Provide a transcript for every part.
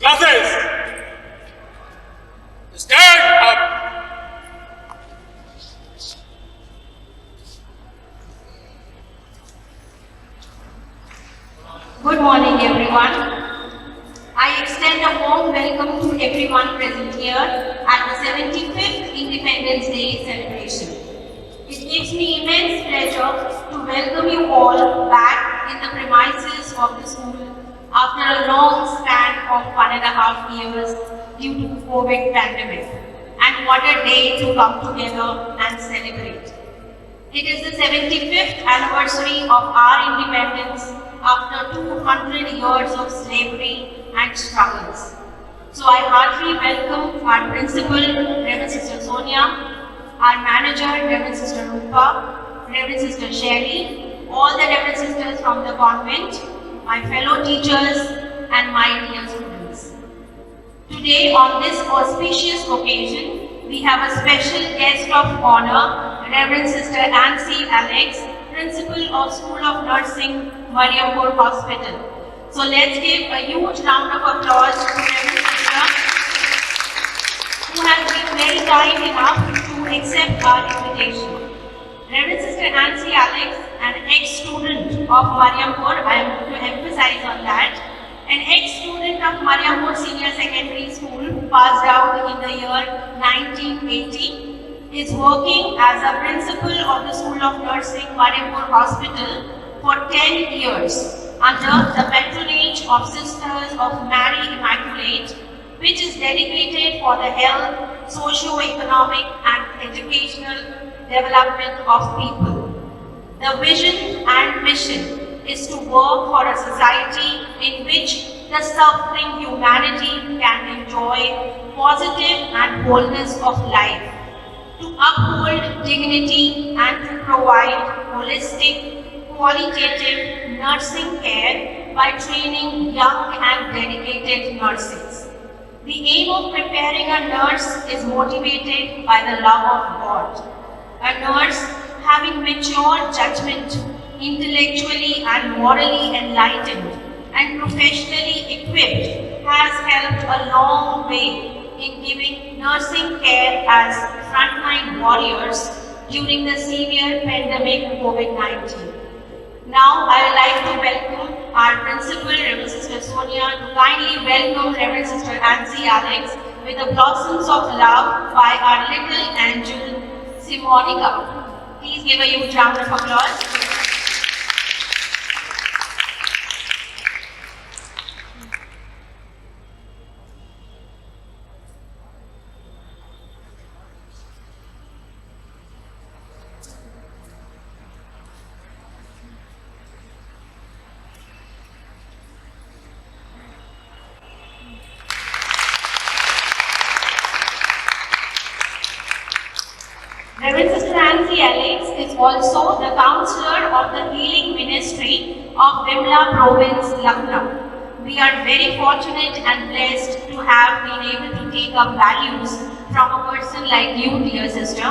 Classes, stand up. Good morning, everyone. I extend a warm welcome to everyone present here at the 75th Independence Day celebration. It gives me immense pleasure to welcome you all back in the premises of the school after a long span of 1.5 years due to the COVID pandemic. And what a day to come together and celebrate. It is the 75th anniversary of our independence after 200 years of slavery and struggles. So I heartily welcome our principal, Reverend Sister Sonia, our manager, Reverend Sister Rupa, Reverend Sister Shelly, all the Reverend Sisters from the convent, my fellow teachers, and my dear students. Today, on this auspicious occasion, we have a special guest of honor, Reverend Sister Nancy Alex, Principal of School of Nursing, Mariampur Hospital. So let's give a huge round of applause to Reverend Sister, who has been very kind enough to accept our invitation. Reverend Sister Nancy Alex, an ex-student of Mariampur, I am going to emphasize on that, an ex-student of Mariampur Senior Secondary School who passed out in the year 1980, is working as a principal of the School of Nursing, Mariampur Hospital for 10 years under the patronage of Sisters of Mary Immaculate, which is dedicated for the health, socio-economic and educational development of people. The vision and mission is to work for a society in which the suffering humanity can enjoy positive and wholeness of life, to uphold dignity and to provide holistic, qualitative nursing care by training young and dedicated nurses. The aim of preparing a nurse is motivated by the love of God. A nurse, having mature judgment, intellectually and morally enlightened, and professionally equipped, has helped a long way in giving nursing care as frontline warriors during the severe pandemic COVID-19. Now, I would like to welcome our principal, Reverend Sister Sonia, to kindly welcome Reverend Sister Nancy Alex with the blossoms of love by our little angel, Simonica. Please give a huge round of applause. Reverend Sister Nancy Alex is also the counselor of the Healing Ministry of Vimla Province, Lucknow. We are very fortunate and blessed to have been able to take up values from a person like you, dear sister.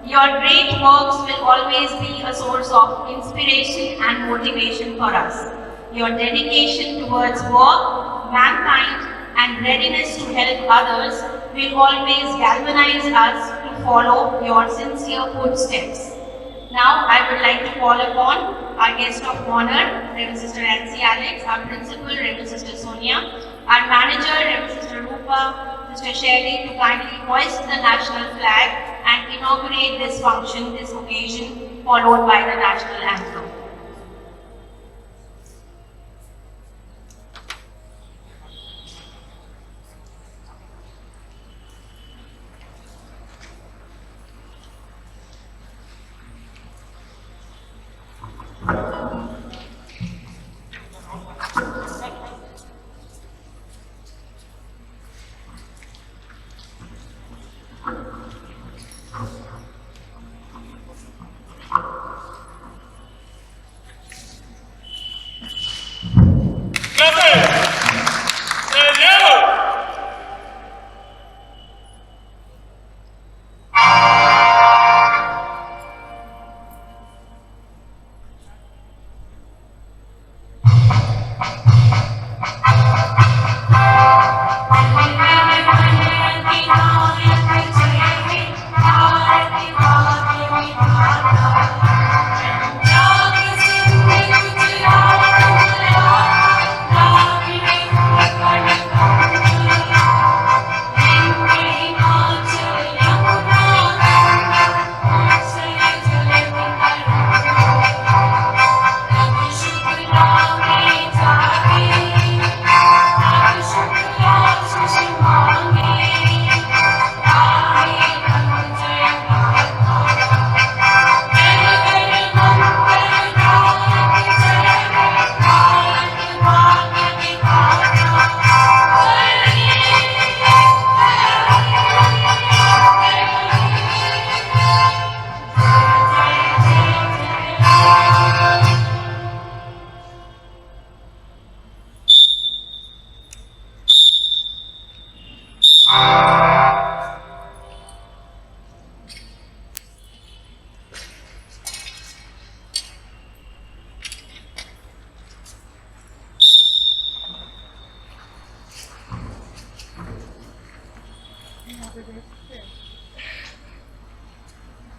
Your great works will always be a source of inspiration and motivation for us. Your dedication towards work, mankind, and readiness to help others will always galvanize us to follow your sincere footsteps. Now, I would like to call upon our guest of honor, Reverend Sister Nancy Alex, our principal, Reverend Sister Sonia, our manager, Reverend Sister Rupa, Sister Shelly, to kindly hoist the national flag and inaugurate this function, this occasion, followed by the national anthem.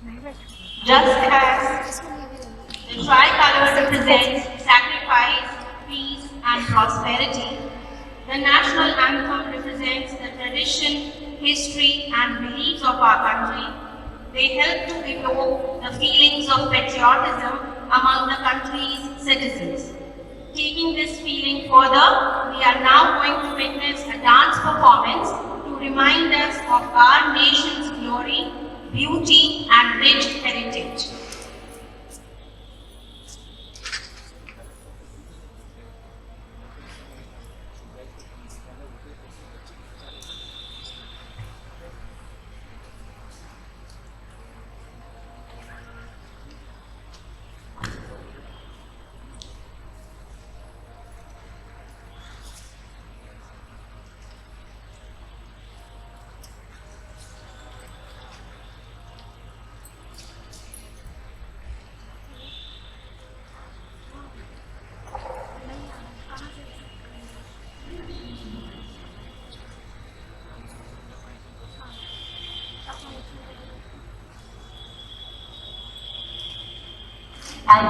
Just as the tricolor represents sacrifice, peace, and prosperity, the national anthem represents the tradition, history, and beliefs of our country. They help to evoke the feelings of patriotism among the country's citizens. Taking this feeling further, we are now going to witness a dance performance to remind us of our nation's glory, beauty, and rich heritage.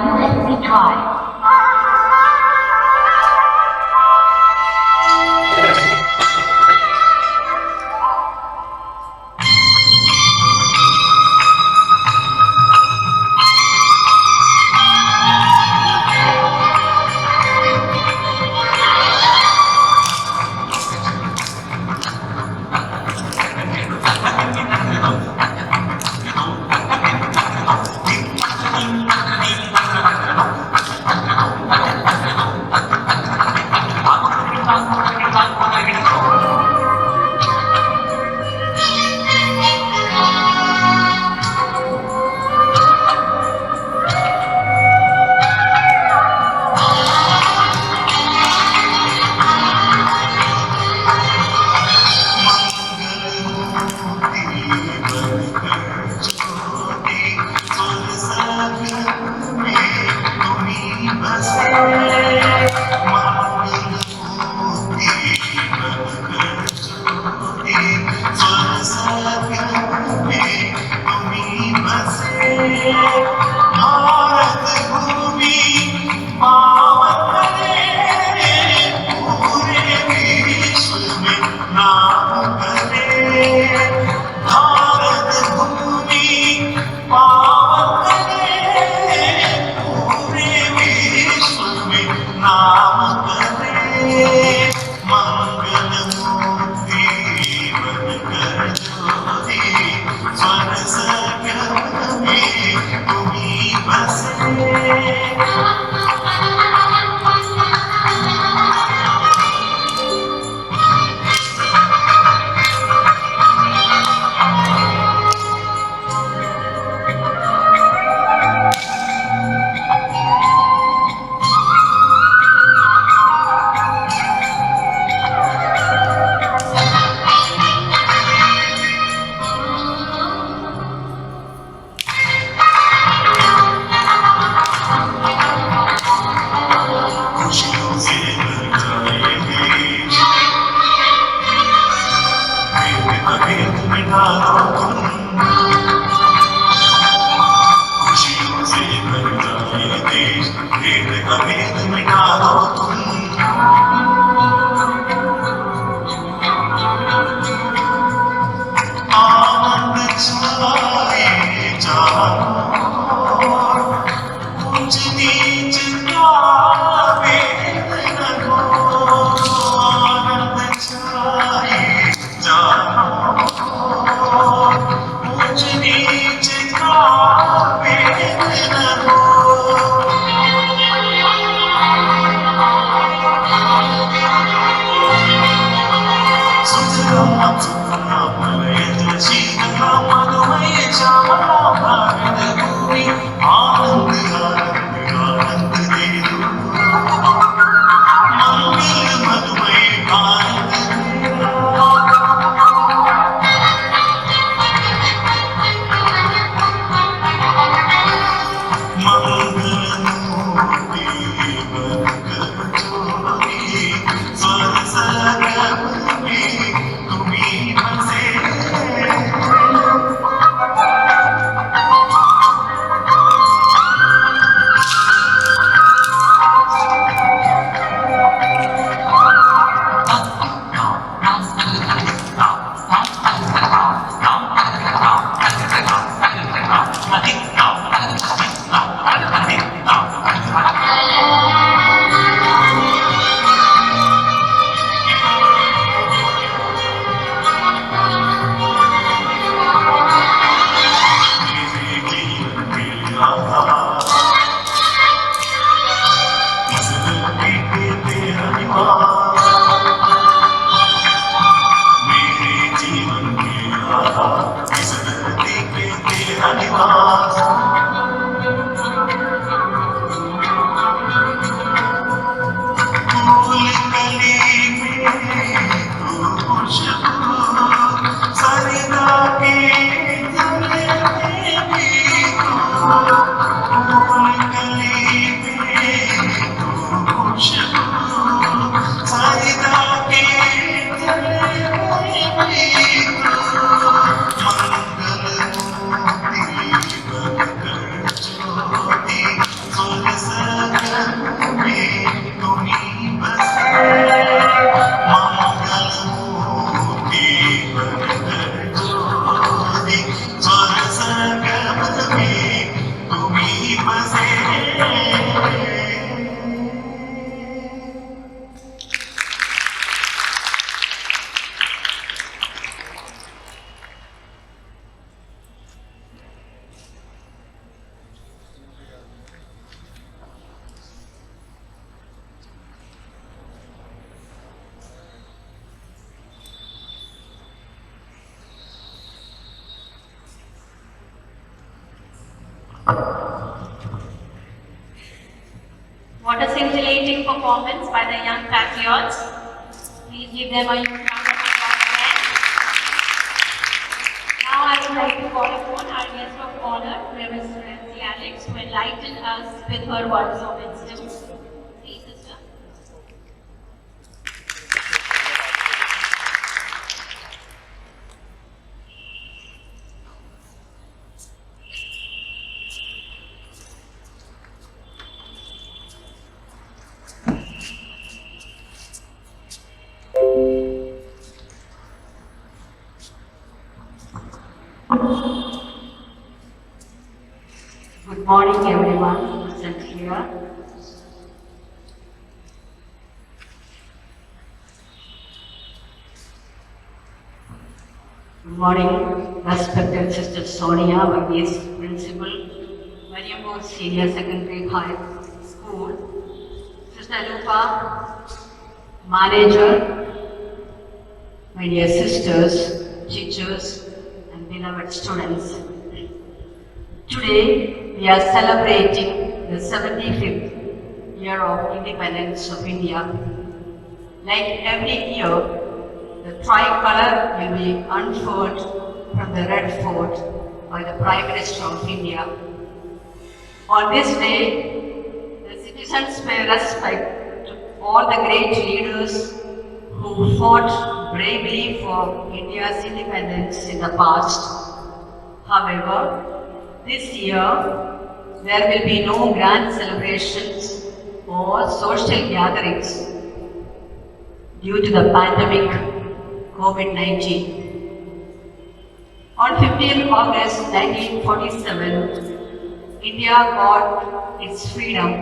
USC Drive. What a scintillating performance by the young patriots. Please give them a huge round of applause. Now I would like to call upon our guest of honor, Reverend Nancy Alex, to enlighten us with her words of wisdom. Please, sister. Good morning, everyone present here. Good morning, respected Sister Sonia, Vice Principal, Mariambur Senior Secondary High School, Sister Lupa, Manager, my dear sisters, teachers, and beloved students. Today, we are celebrating the 75th year of independence of India. Like every year, the tricolor will be unfurled from the Red Fort by the Prime Minister of India. On this day, the citizens pay respect to all the great leaders who fought bravely for India's independence in the past. However, this year, there will be no grand celebrations or social gatherings due to the pandemic COVID-19. On 15th August 1947, India got its freedom,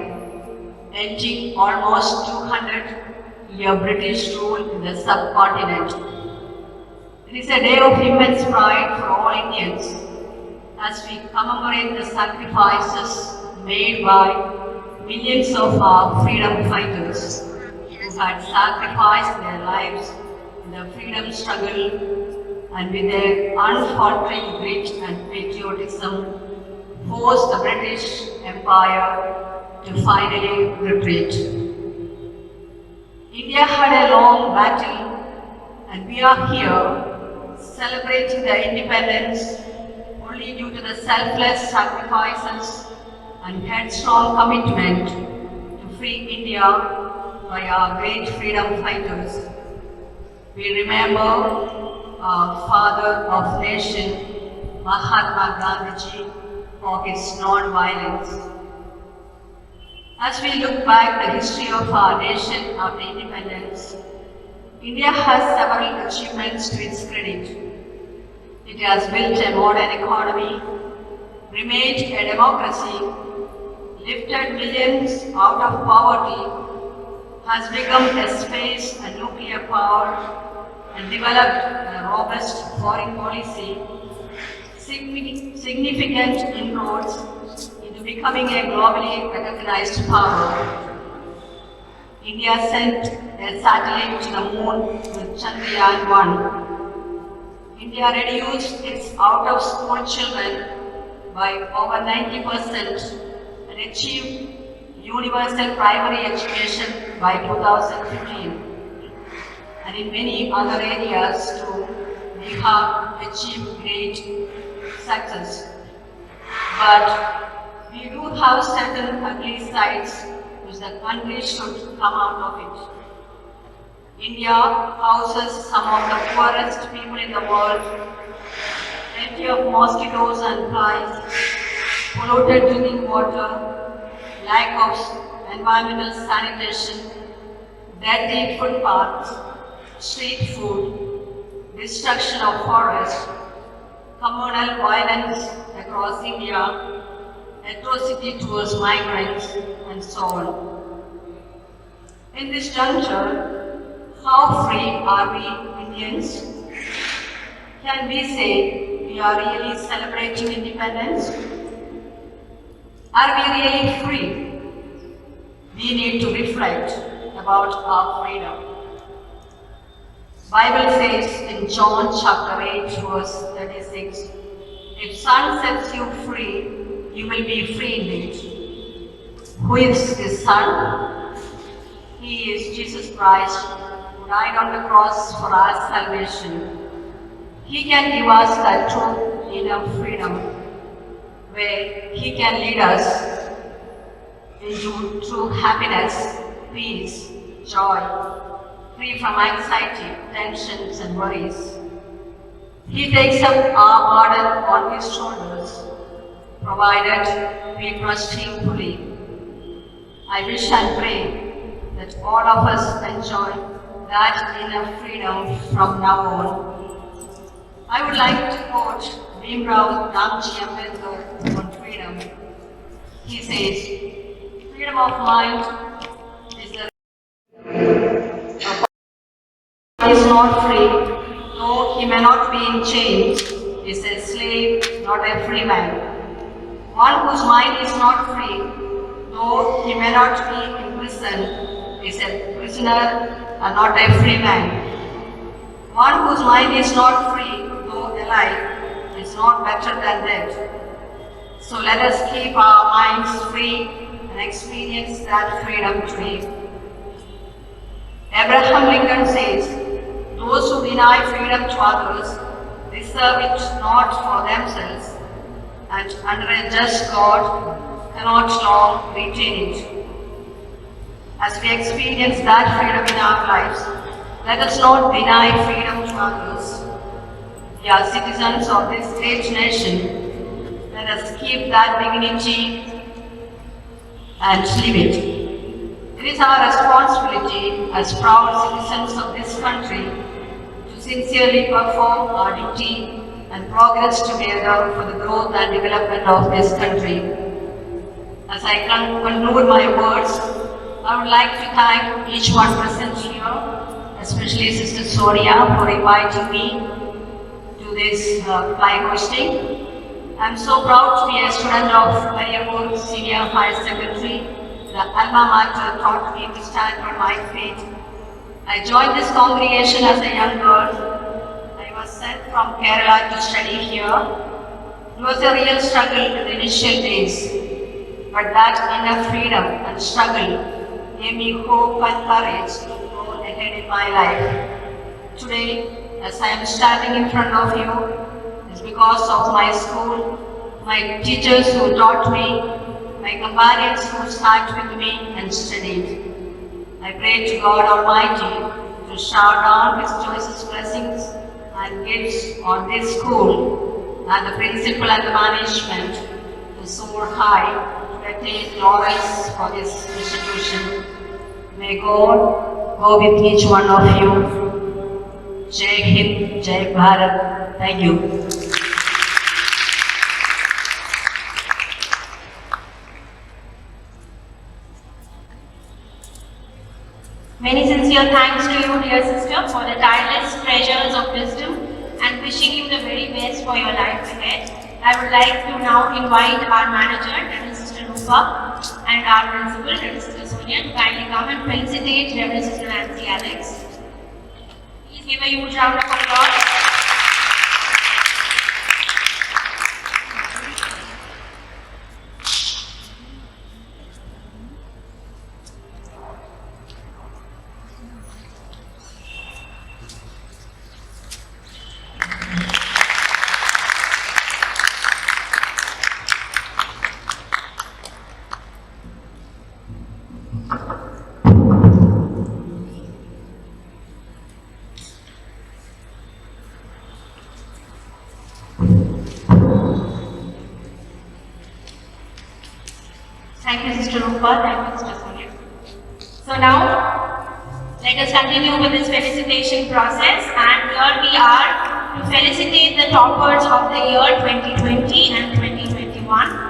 ending almost 200-year British rule in the subcontinent. It is a day of immense pride for all Indians, as we commemorate the sacrifices made by millions of our freedom fighters who had sacrificed their lives in the freedom struggle and with their unfaltering grit and patriotism forced the British Empire to finally retreat. India had a long battle, and we are here celebrating the independence only due to the selfless sacrifices and headstrong commitment to free India by our great freedom fighters. We remember our father of nation, Mahatma Gandhi, for his non-violence. As we look back the history of our nation after independence, India has several achievements to its credit. It has built a modern economy, remained a democracy, lifted millions out of poverty, has become a space and nuclear power, and developed a robust foreign policy, significant inroads into becoming a globally recognized power. India sent a satellite to the moon with Chandrayaan-1. India reduced its out-of-school children by over 90% and achieved universal primary education by 2015. And in many other areas too, we have achieved great success. But we do have certain ugly sides which the country should come out of it. India houses some of the poorest people in the world, plenty of mosquitoes and flies, polluted drinking water, lack of environmental sanitation, dirty footpaths, street food, destruction of forests, communal violence across India, atrocity towards migrants, and so on. In this juncture, how free are we Indians? Can we say we are really celebrating independence? Are we really free? We need to reflect about our freedom. Bible says in John chapter 8 verse 36, if Son sets you free, you will be free indeed. Who is this Son? He is Jesus Christ, who died on the cross for our salvation. He can give us that true inner freedom, where He can lead us into true happiness, peace, joy, free from anxiety, tensions and worries. He takes up our burden on His shoulders, provided we trust Him fully. I wish and pray that all of us enjoy that inner freedom from now on. I would like to quote Bhimrao Ramji Ambedkar on freedom. He says, freedom of mind is the is not free, though he may not be in chains, is a slave, not a free man. One whose mind is not free, though he may not be in prison, is a prisoner and not a free man. One whose mind is not free, though alive, is not better than dead. So let us keep our minds free and experience that freedom today. Abraham Lincoln says, those who deny freedom to others deserve it not for themselves, and under a just God cannot long retain it. As we experience that freedom in our lives, let us not deny freedom to others. We are citizens of this great nation. Let us keep that dignity and live it. It is our responsibility as proud citizens of this country to sincerely perform our duty and progress together for the growth and development of this country. As I conclude my words, I would like to thank each one present here, especially Sister Sonia, for inviting me to this flag hosting. I am so proud to be a student of Mariamur Senior High Secondary. The alma mater taught me to stand on my feet. I joined this congregation as a young girl. I was sent from Kerala to study here. It was a real struggle in the initial days, but that inner freedom and struggle gave me hope and courage to go ahead in my life. Today, as I am standing in front of you, it's because of my school, my teachers who taught me, my companions who sat with me and studied. I pray to God Almighty to shower down His choicest blessings and gifts on this school and the principal and the management to soar high to attain laurels for this institution. May God go with each one of you. Jai Hind, Jai Bharat. Thank you. Many sincere thanks to you, dear sister, for the tireless treasures of wisdom and wishing you the very best for your life ahead. I would like to now invite our manager, Reverend Sister Rupa, and our principal, Reverend Sister Sonia, to kindly come and felicitate Reverend Sister Nancy Alex. Please give a huge round of applause. you, Sister Rupa. Thank you, Sister Sonia. So now, let us continue with this felicitation process, and here we are to felicitate the toppers of the year 2020 and 2021.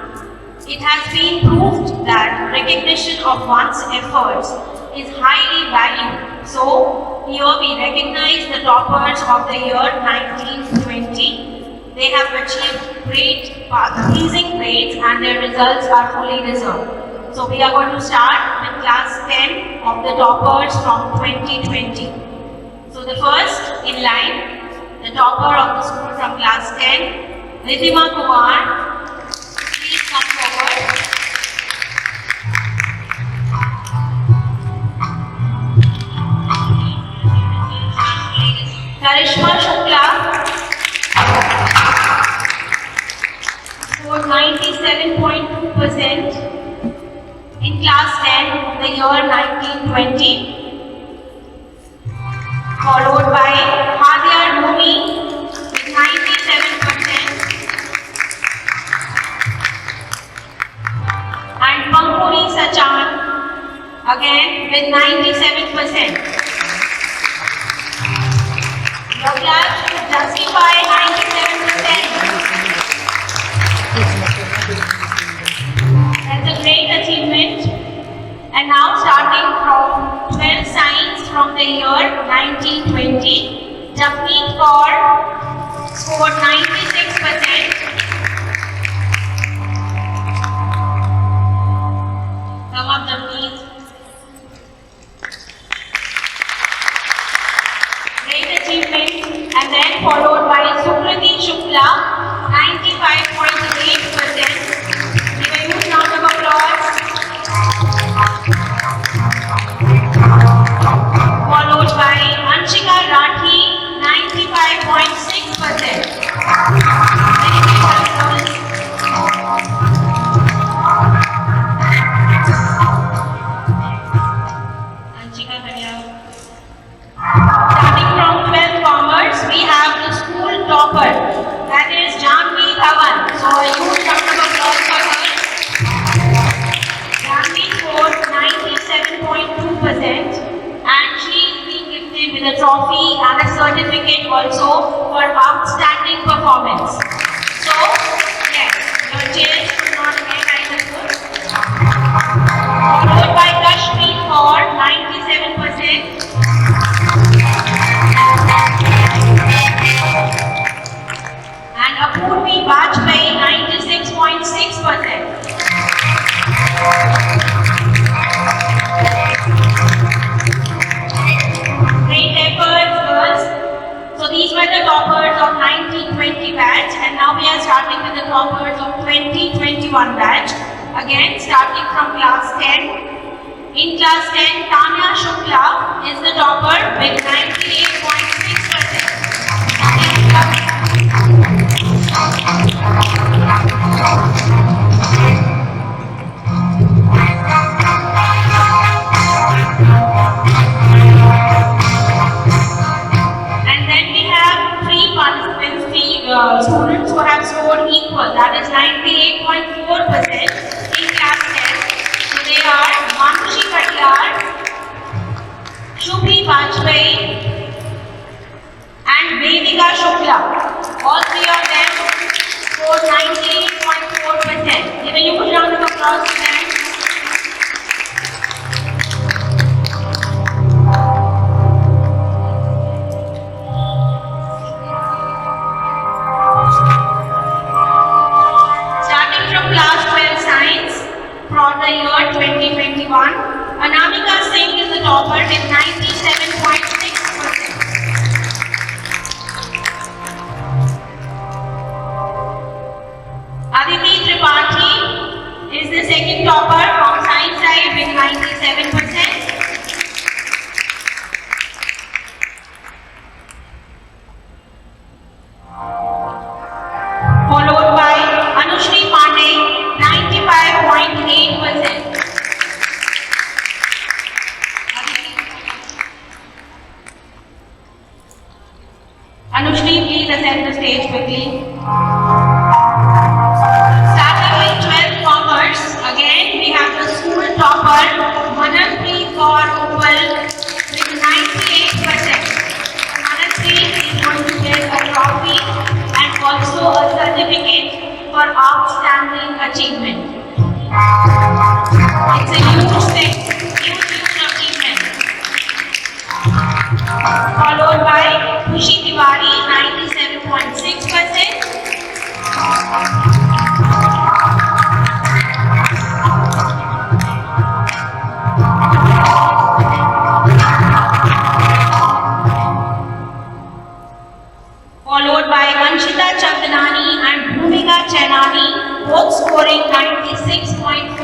It has been proved that recognition of one's efforts is highly valued. So, here we recognize the toppers of the year 1920. They have achieved great, pleasing grades, and their results are fully deserved. So, we are going to start with class 10 of the toppers from 2020. So, the first in line, the topper of the school from class 10, Ridhima Kumar. Please come forward. Karishma Shukla scored 97.2% in class 10 of the year 1920, followed by Hadia Rumi with 97% and Pankuri Sachan again with 97%. Your class should justify 97%. That's a great achievement. And now starting from 12 science from the year 1920, Japneet Kaur scored 96%. Come up, Japneet. Great achievement. And then followed by Sukriti Shukla, 95.8%. Give a huge round of applause. Followed by Anshika Rathi, 95.6%. Anshika, hurry up. Starting from 12th commerce, we have the school topper, that is Janvi Dhawan. So a huge round of applause for her. Janvi scored 97.2%, and she is being gifted with a trophy and a certificate also for outstanding performance. So, yes, your chairs should not get either good. Followed by Kashmir for 97%. And Apurvi Bajpai, 96.6%. Great efforts, girls. So these were the toppers of 1920 batch, and now we are starting with the toppers of 2021 batch. Again, starting from class 10. In class 10, Tanya Shukla is the topper with 98.6%. And then we have three participants, students who have scored equal, that is 98.4% in class 10. So they are Manushi Katlar, Shubhi Bajpai, and Vedika Shukla. All three of them scored 98.4%. Give a huge round of applause to them. Starting from class 12 science for the year 2021, Anamika Singh is the topper with 97.6%. Aditi Tripathi is the second topper from science side with 97%. Followed by Anushri Pandey, 95.8%. Anushri, please ascend the stage quickly. Starting with 12th commerce, again we have achievement. It's a huge thing, huge achievement. Followed by Khushi Tiwari, 97.6%. Followed by Anshita Chandani and Bhumika Chainani, both scoring 96.4%.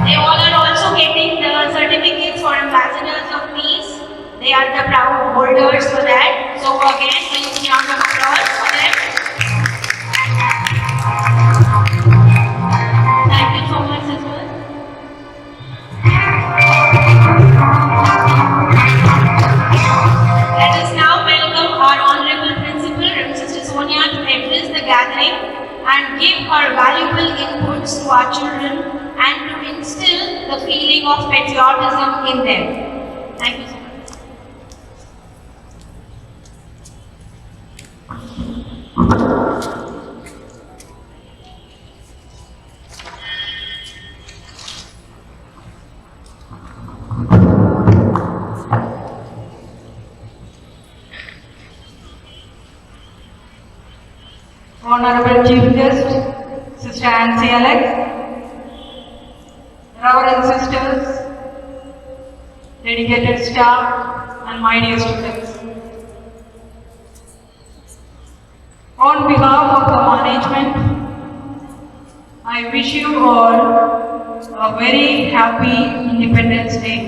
They all are also getting the certificates for ambassadors of peace. They are the proud holders for that. So again, a huge round of applause for them. Thank you so much, sisters. Let us now welcome our Honorable Principal, Sister Sonia, to address the gathering and give her valuable inputs to our children and to instill the feeling of patriotism in them. Thank you so much. Honorable Chief Guest, Sister Nancy Alex, Reverend Sisters, dedicated staff, and my dear students. On behalf of the management, I wish you all a very happy Independence Day.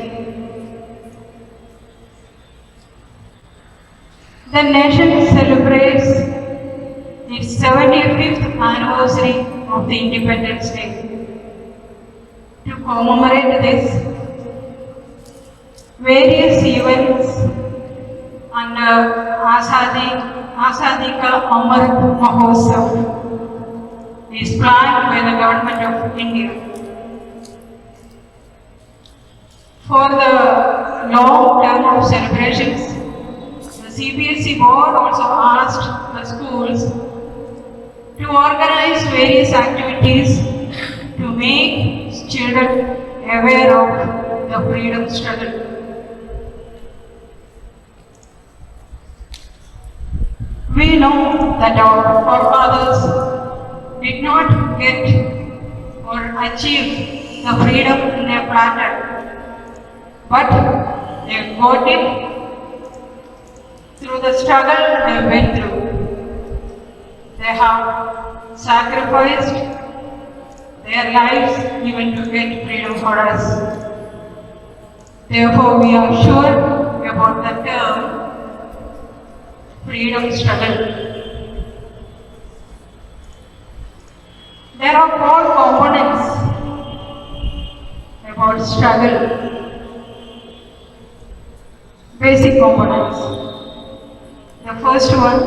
The nation celebrates its 75th anniversary of the Independence Day. To commemorate this, various events under Azadi Ka Amrit Mahotsav is planned by the Government of India. For the long term of celebrations, the CBSE board also asked the schools to organize various activities to make children aware of the freedom struggle. We know that our forefathers did not get or achieve the freedom in a platter, but they got it through the struggle they went through. They have sacrificed their lives even to get freedom for us. Therefore, we are sure about the term freedom struggle. There are 4 components about struggle, basic components. The first one,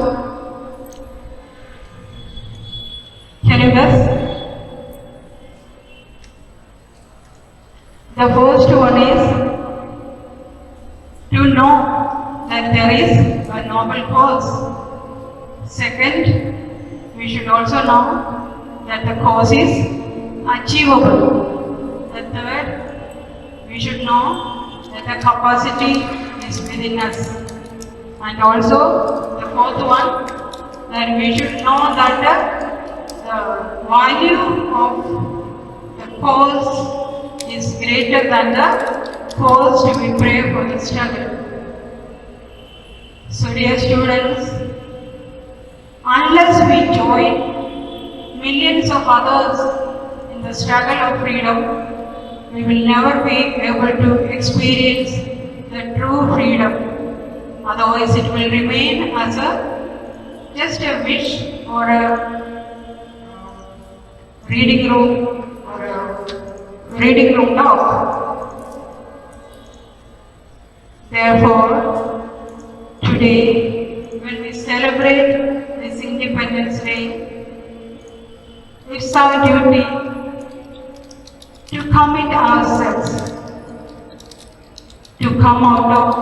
can you guess? The first one is to know that there is a noble cause. Second, we should also know that the cause is achievable. The third, we should know that the capacity is within us. And also, the fourth one, that we should know that the value of the cause is greater than the cost we pay for the struggle. So dear students, unless we join millions of others in the struggle of freedom, we will never be able to experience the true freedom. Otherwise it will remain as just a wish or a reading room talk. Therefore, today when we celebrate this Independence Day, it's our duty to commit ourselves, to come out of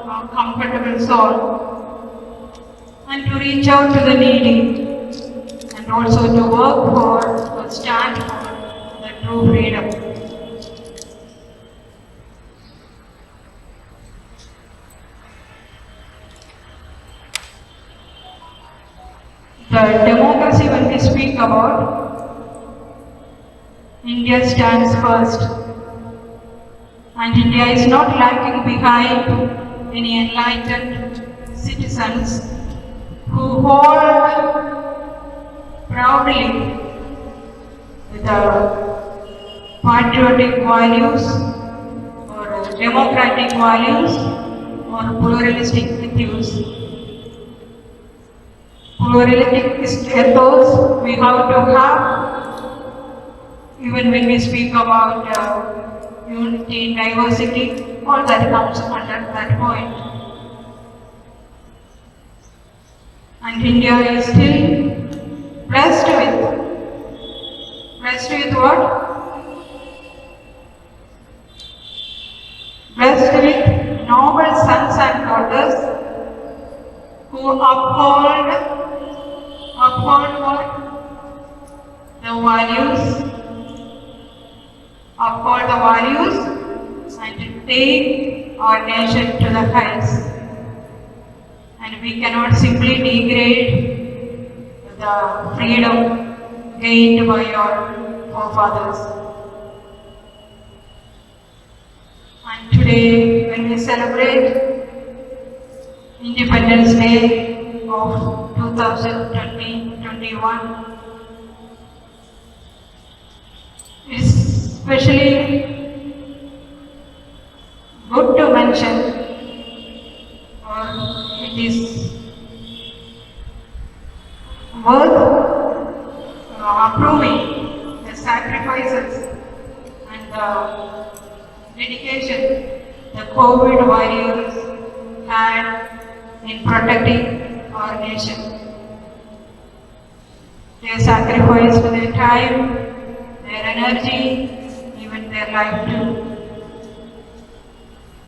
our comfortable zone and to reach out to the needy, and also to work for or stand for the true freedom. The democracy, when we speak about, India stands first, and India is not lagging behind any enlightened citizens who hold proudly the patriotic values or democratic values or pluralistic ethos. Pluralistic ethos we have to have even when we speak about unity, diversity, all that comes under that point. And India is still blessed with what? Blessed with noble sons and daughters who uphold what? The values, uphold the values and to take our nation to the heights. And we cannot simply degrade the freedom gained by our forefathers. And today, when we celebrate Independence Day of 2021, it's especially good to mention, or it is worth approving the sacrifices and the dedication the COVID warriors had in protecting our nation. They sacrificed their time, their energy, even their life too.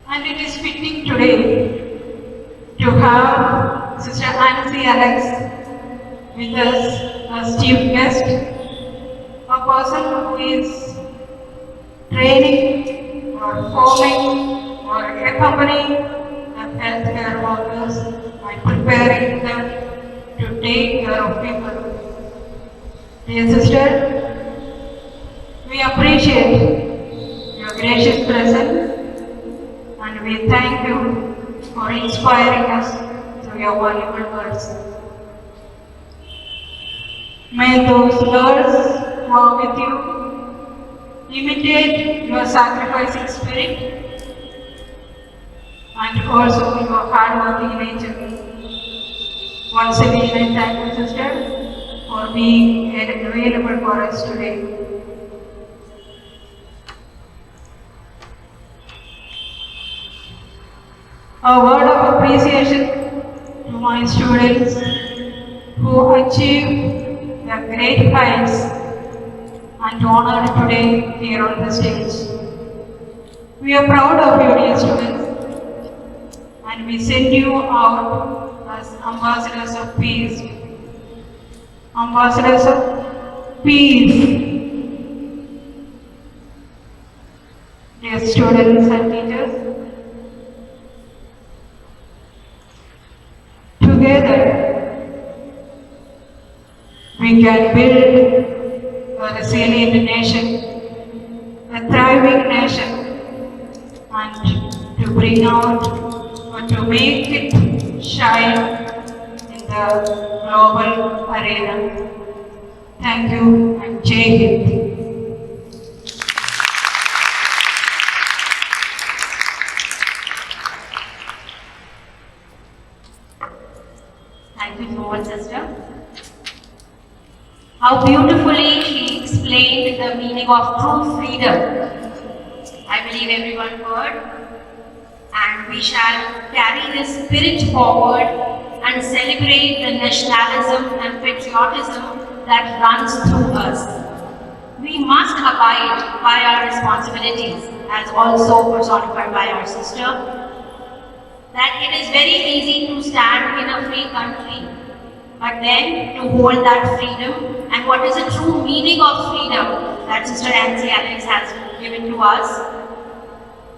And it is fitting today to have Sister Nancy Alex with us as chief guest, a person who is training or forming or accompanying the healthcare workers and preparing them to take care of people. Dear sister, we appreciate your gracious presence and we thank you for inspiring us through your valuable words. May those girls who are with you imitate your sacrificing spirit and also your hard-working nature. Once again, I thank you, sister, for being available for us today. A word of appreciation to my students who achieved the great heights and honored today here on the stage. We are proud of you, dear students, and we send you out as ambassadors of peace. Ambassadors of peace. Dear students and teachers, together we can build a resilient nation, a thriving nation, and to bring out or to make it shine in the global arena. Thank you and Jai Hind. Thank you so much, sister. How beautifully she explained the meaning of true freedom. I believe everyone heard. And we shall carry this spirit forward and celebrate the nationalism and patriotism that runs through us. We must abide by our responsibilities, as also personified by our sister. that it is very easy to stand in a free country, but then to hold that freedom and what is the true meaning of freedom that Sister Nancy Alex has given to us.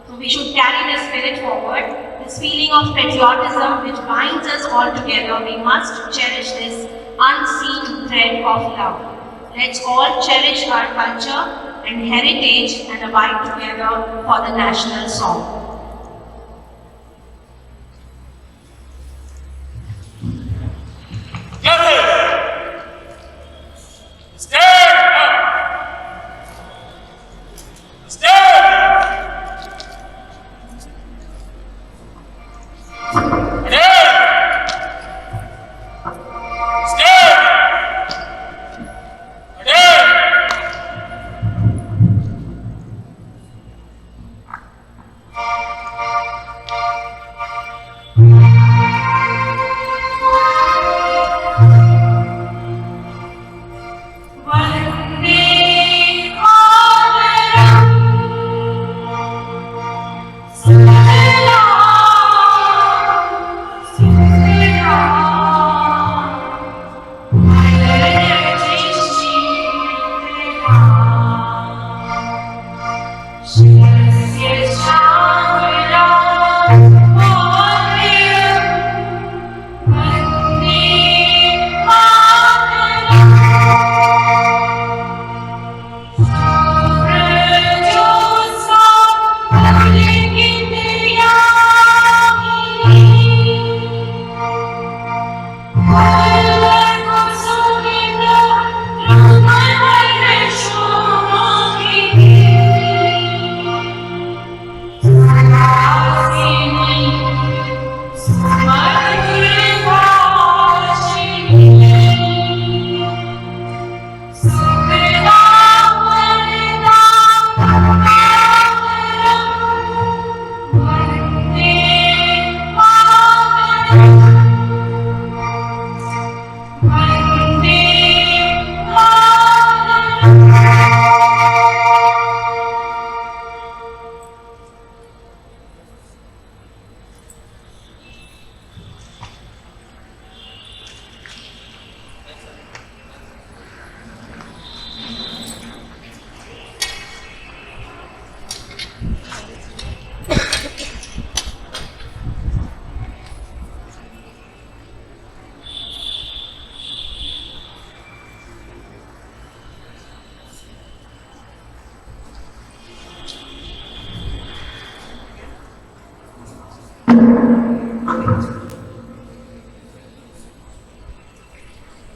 So we should carry the spirit forward, this feeling of patriotism which binds us all together. We must cherish this unseen thread of love. Let's all cherish our culture and heritage and abide together for the national song.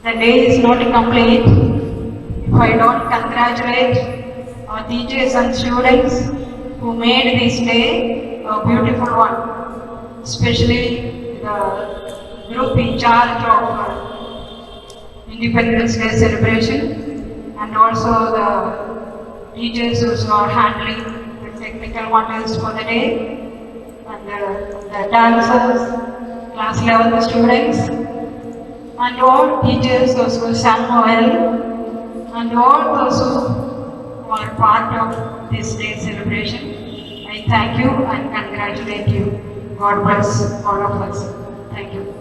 The day is not complete if I don't congratulate our teachers and students who made this day a beautiful one, especially the group in charge of Independence Day celebration and also the teachers who are handling the technical matters for the day and the dancers, class 11 students, and all teachers those who sang well, and all those who are part of this day celebration. I thank you and congratulate you. God bless all of us. Thank you.